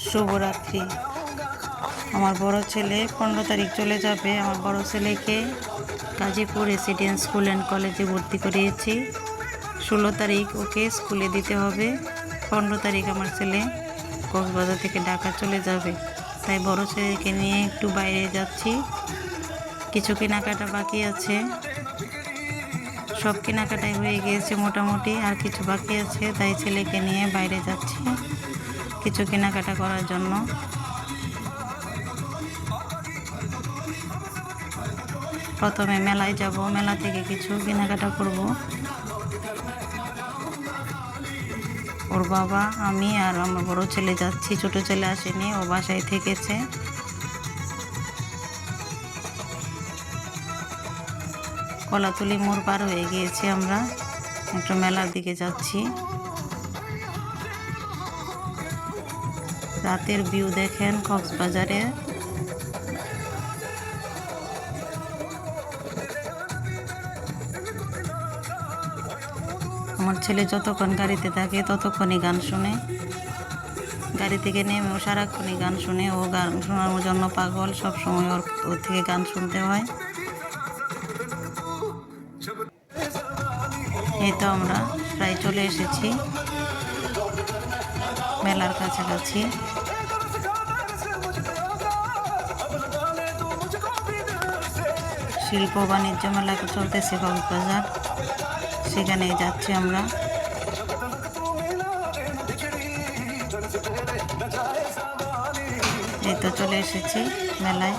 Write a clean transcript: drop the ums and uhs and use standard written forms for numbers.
শুভরাত্রি। আমার বড় ছেলে 15 তারিখ চলে যাবে। আমার বড় ছেলেকে গাজীপুর রেসিডেন্স স্কুল অ্যান্ড কলেজে ভর্তি করিয়েছি। 16 তারিখ ওকে স্কুলে দিতে হবে। 15 তারিখ আমার ছেলে কক্সবাজার থেকে ঢাকা চলে যাবে। তাই বড় ছেলেকে নিয়ে একটু বাইরে যাচ্ছি। কিছু কেনাকাটা বাকি আছে, সব কেনাকাটাই হয়ে গিয়েছে মোটামুটি, আর কিছু বাকি আছে। তাই ছেলেকে নিয়ে বাইরে যাচ্ছি কিছু কেনাকাটা করার জন্য। প্রথমে মেলায় যাব, মেলা থেকে কিছু কেনাকাটা করব। ওর বাবা, আমি আর আমার বড় ছেলে যাচ্ছি। ছোট ছেলে আসেনি, ও বাসায় থেকেছে। কলাতলি মোড় পার হয়ে গিয়েছি, আমরা একটু মেলার দিকে যাচ্ছি। রাতের ভিউ দেখেন কক্সবাজারে। আমার ছেলে যতক্ষণ গাড়িতে থাকে ততক্ষণই গান শুনে। গাড়ি থেকে নেমেও সারাক্ষণই গান শুনে। ও গান শোনার জন্য পাগল, সবসময় ওর থেকে গান শুনতে হয়। এই তো আমরা প্রায় চলে এসেছি মেলার কাছাকাছি। শিল্প বাণিজ্য মেলা চলতেছে কক্সবাজার, সেখানে যাচ্ছি আমরা। এই তো চলে এসেছি মেলায়।